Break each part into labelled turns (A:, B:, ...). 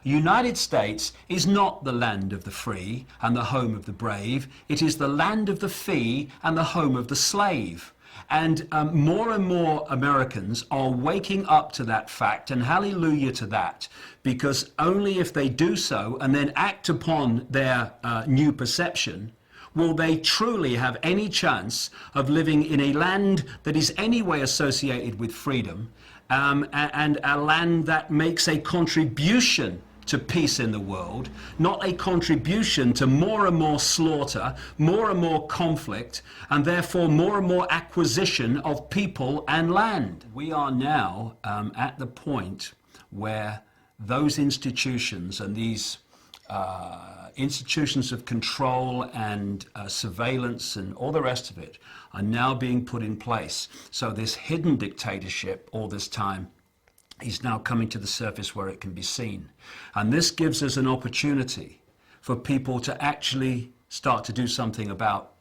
A: United States is not the land of the free and the home of the brave. It is the land of the fee and the home of the slave. And more Americans are waking up to that fact, and hallelujah to that, because only if they do so and then act upon their new perception will they truly have any chance of living in a land that is anyway associated with freedom, and a land that makes a contribution to peace in the world, not a contribution to more and more slaughter, more and more conflict, and therefore more and more acquisition of people and land. We are now at the point where those institutions and these institutions of control and surveillance and all the rest of it are now being put in place. So this hidden dictatorship all this time is now coming to the surface where it can be seen. And this gives us an opportunity for people to actually start to do something about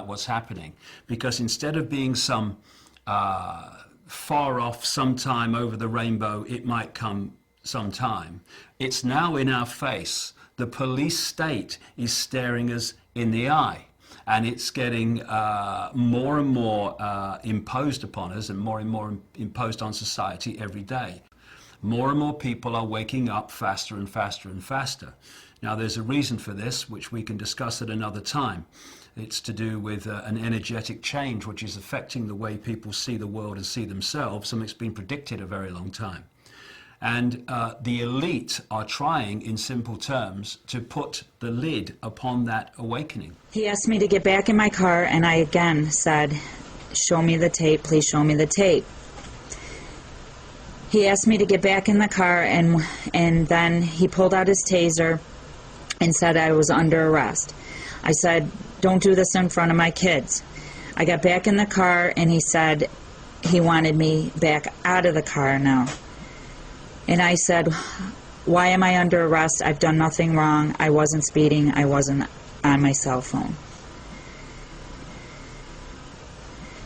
A: what's happening. Because instead of being some far off sometime over the rainbow, it might come sometime, it's now in our face. The police state is staring us in the eye. And it's getting more and more imposed upon us and more imposed on society every day. More and more people are waking up faster and faster and faster. Now, there's a reason for this, which we can discuss at another time. It's to do with an energetic change, which is affecting the way people see the world and see themselves, and it's been predicted a very long time. And the elite are trying, in simple terms, to put the lid upon that awakening.
B: He asked me to get back in my car, and I again said, "Show me the tape, please show me the tape." He asked me to get back in the car, and then he pulled out his taser and said I was under arrest. I said, "Don't do this in front of my kids." I got back in the car, and he said he wanted me back out of the car now. And I said, "Why am I under arrest? I've done nothing wrong. I wasn't speeding. I wasn't on my cell phone."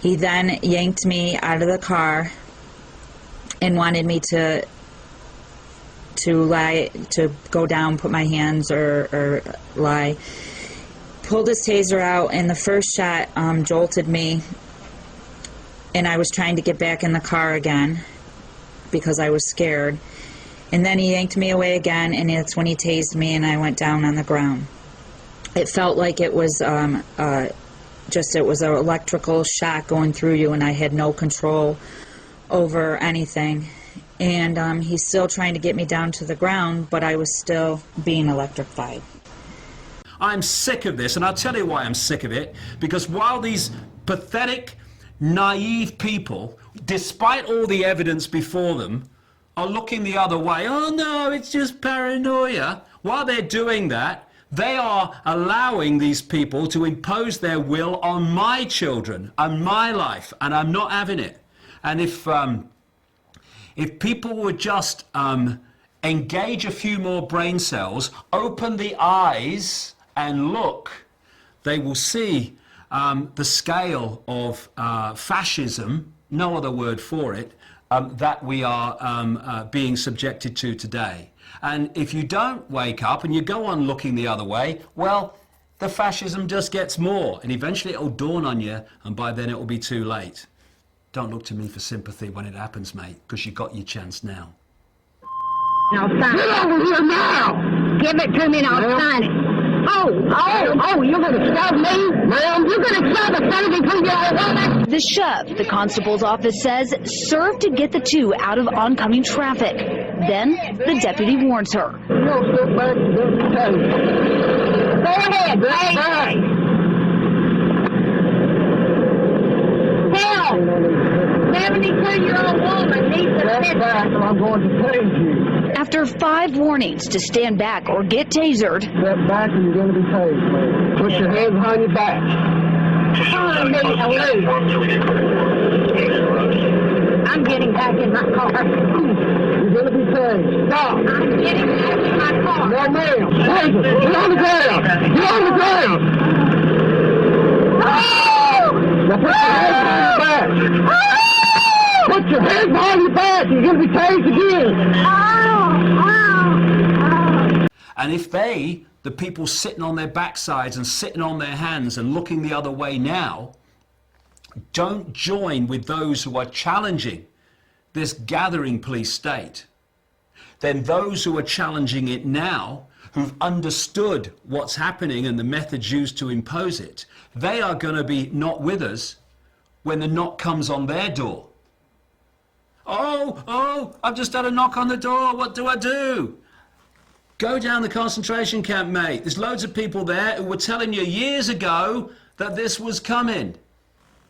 B: He then yanked me out of the car and wanted me to go down, put my hands or lie. Pulled his taser out, and the first shot jolted me, and I was trying to get back in the car again because I was scared. And then he yanked me away again, and that's when he tased me, and I went down on the ground. It felt like it was it was an electrical shock going through you, and I had no control over anything. And he's still trying to get me down to the ground, but I was still being electrified.
A: I'm sick of this, and I'll tell you why I'm sick of it. Because while these pathetic, naive people, despite all the evidence before them, are looking the other way, "Oh no, it's just paranoia," while they're doing that, they are allowing these people to impose their will on my children, on my life, and I'm not having it. And if people would just engage a few more brain cells, open the eyes and look, they will see the scale of fascism, no other word for it, that we are being subjected to today. And if you don't wake up and you go on looking the other way, well, the fascism just gets more, and eventually it will dawn on you, and by then it will be too late. Don't look to me for sympathy when it happens, mate, because you got your chance now.
C: I'll sign it.
D: Get over here now!
C: Give it to me and I'll sign it. Oh, you're going to shove me?
D: Ma'am, you're going to shove a senator between your woman!
E: The shove, the constable's office says, served to get the two out of oncoming traffic. Then the deputy warns her.
D: You're going to sit back and do the case.
C: Go ahead,
D: Sit back!
C: Hell, 72-year-old woman needs
D: Sit
C: attention.
D: back or I'm going to tase you.
E: After 5 warnings to stand back or get tasered,
D: Step back and you're going to be tased, man. Put your hands behind your back.
C: I'm getting back in my car.
D: You're going to be tased. Stop.
C: I'm getting back in my car.
D: No, ma'am. Taser. Get on the ground. Get on the ground. Now put your hands behind your back. Put your hands behind your back. You're going to be tased again.
A: And if they, the people sitting on their backsides and sitting on their hands and looking the other way now, don't join with those who are challenging this gathering police state, then those who are challenging it now, who've understood what's happening and the methods used to impose it, they are going to be not with us when the knock comes on their door. Oh, I've just had a knock on the door. What do I do? Go down the concentration camp, mate. There's loads of people there who were telling you years ago that this was coming.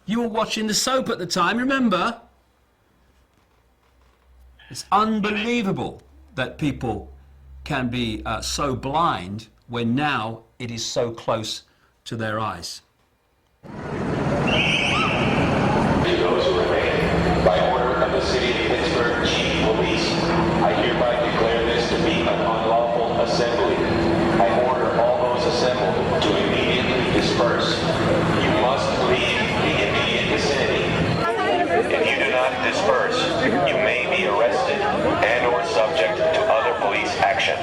A: You were watching the soap at the time, remember? It's unbelievable that people can be so blind when now it is so close to their eyes.
F: Those who remain, by order of the City of Pittsburgh Chief of Police, I hereby declare this to be an unlawful assembly. I order all those assembled to immediately disperse. You must leave the immediate vicinity. If you do not disperse, you may be arrested and or subject to other police action.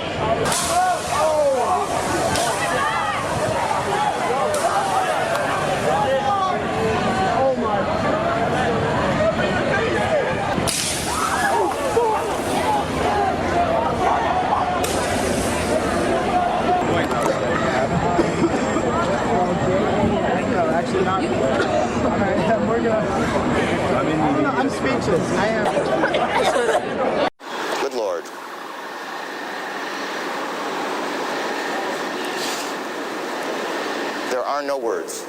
D: Actually not. We're gonna. I don't know, I'm speechless. I am.
G: Good Lord. There are no words.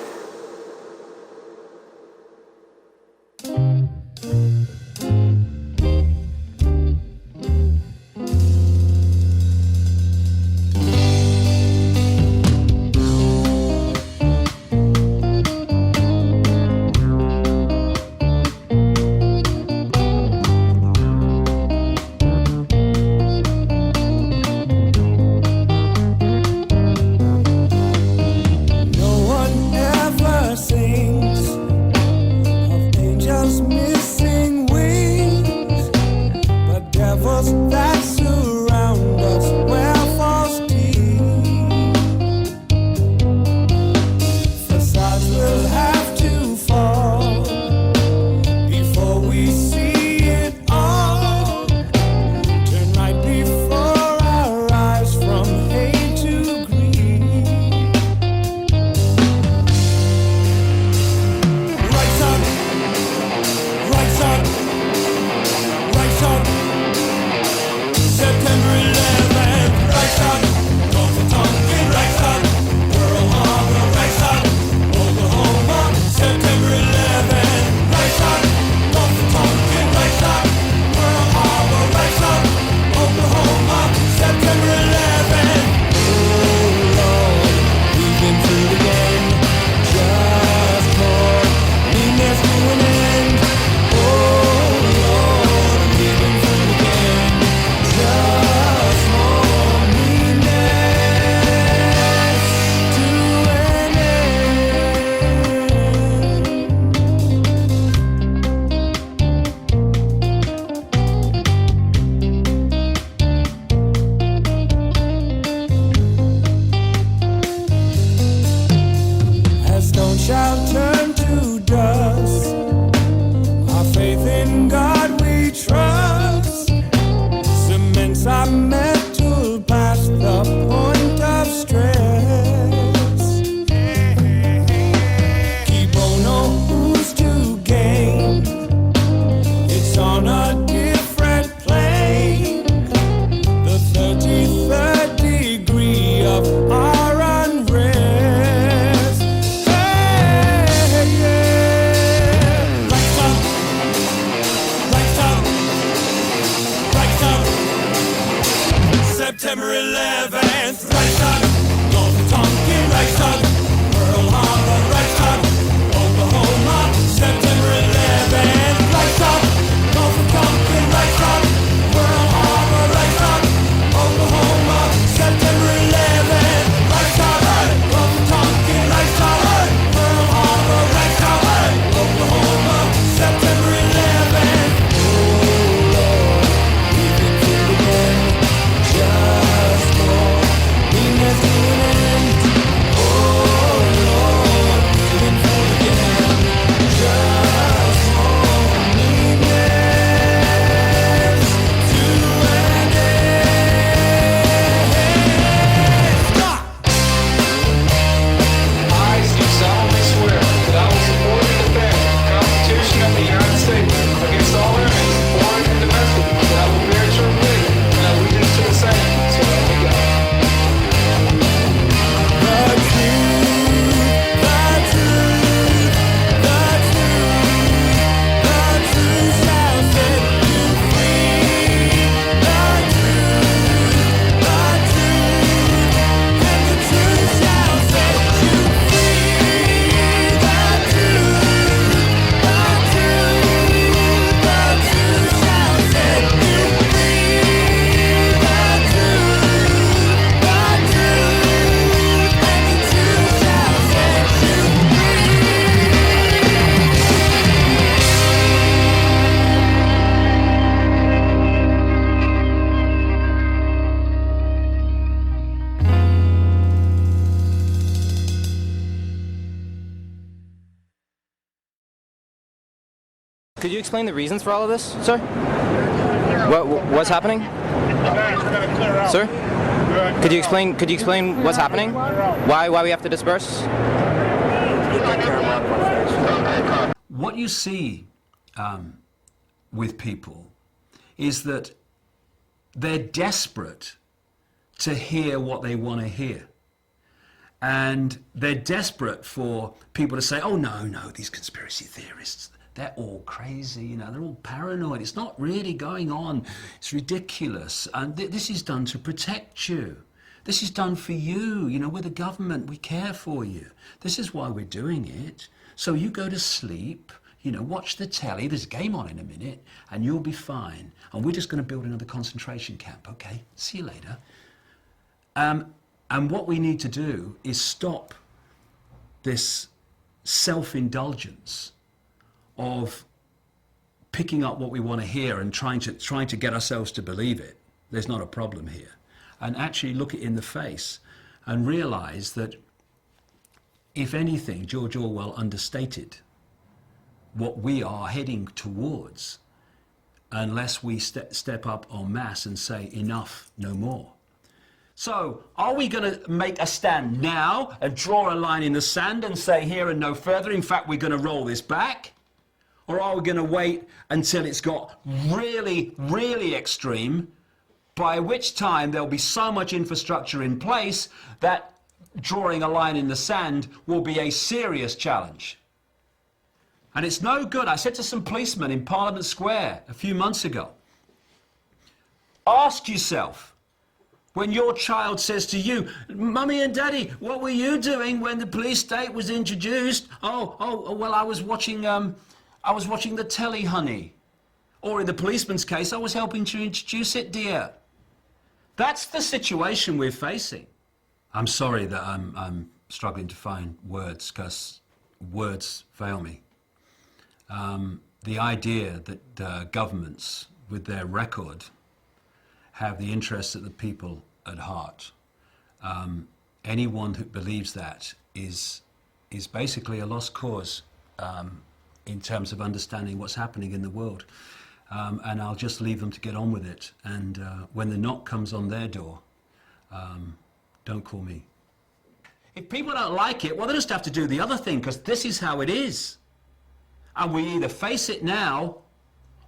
H: Could you explain the reasons for all of this, sir? What's happening? Sir? Could you explain what's happening? Why we have to disperse?
A: What you see with people is that they're desperate to hear what they want to hear. And they're desperate for people to say, oh, no, these conspiracy theorists, they're all crazy, you know, they're all paranoid. It's not really going on. It's ridiculous. And this is done to protect you. This is done for you. You know, we're the government. We care for you. This is why we're doing it. So you go to sleep, you know, watch the telly. There's a game on in a minute, and you'll be fine. And we're just going to build another concentration camp. Okay, see you later. And what we need to do is stop this self-indulgence of picking up what we want to hear and trying to get ourselves to believe it. There's not a problem here. And actually look it in the face and realize that, if anything, George Orwell understated what we are heading towards unless we step up en masse and say enough, no more. So, are we going to make a stand now and draw a line in the sand and say here and no further? In fact, we're going to roll this back? Or are we going to wait until it's got really, really extreme, by which time there'll be so much infrastructure in place that drawing a line in the sand will be a serious challenge? And it's no good. I said to some policemen in Parliament Square a few months ago, ask yourself, when your child says to you, Mummy and Daddy, what were you doing when the police state was introduced? Oh, well, I was watching the telly, honey. Or in the policeman's case, I was helping to introduce it, dear. That's the situation we're facing. I'm sorry that I'm struggling to find words, because words fail me. The idea that governments, with their record, have the interests of the people at heart. Anyone who believes that is basically a lost cause in terms of understanding what's happening in the world. And I'll just leave them to get on with it. And when the knock comes on their door, don't call me. If people don't like it, well, they just have to do the other thing, because this is how it is. And we either face it now,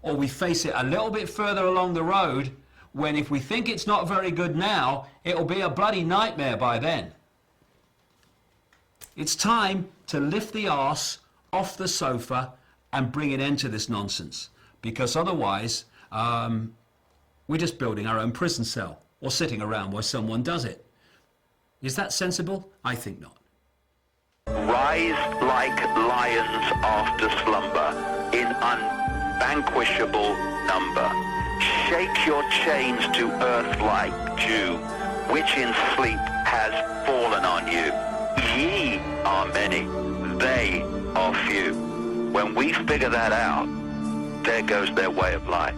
A: or we face it a little bit further along the road, when if we think it's not very good now, it'll be a bloody nightmare by then. It's time to lift the arse off the sofa and bring an end to this nonsense, because otherwise we're just building our own prison cell or sitting around while someone does it. Is that sensible? I think not.
F: Rise like lions after slumber in unvanquishable number. Shake your chains to earth like dew, which in sleep has fallen on you. Ye are many, they are few. When we figure that out, there goes their way of life.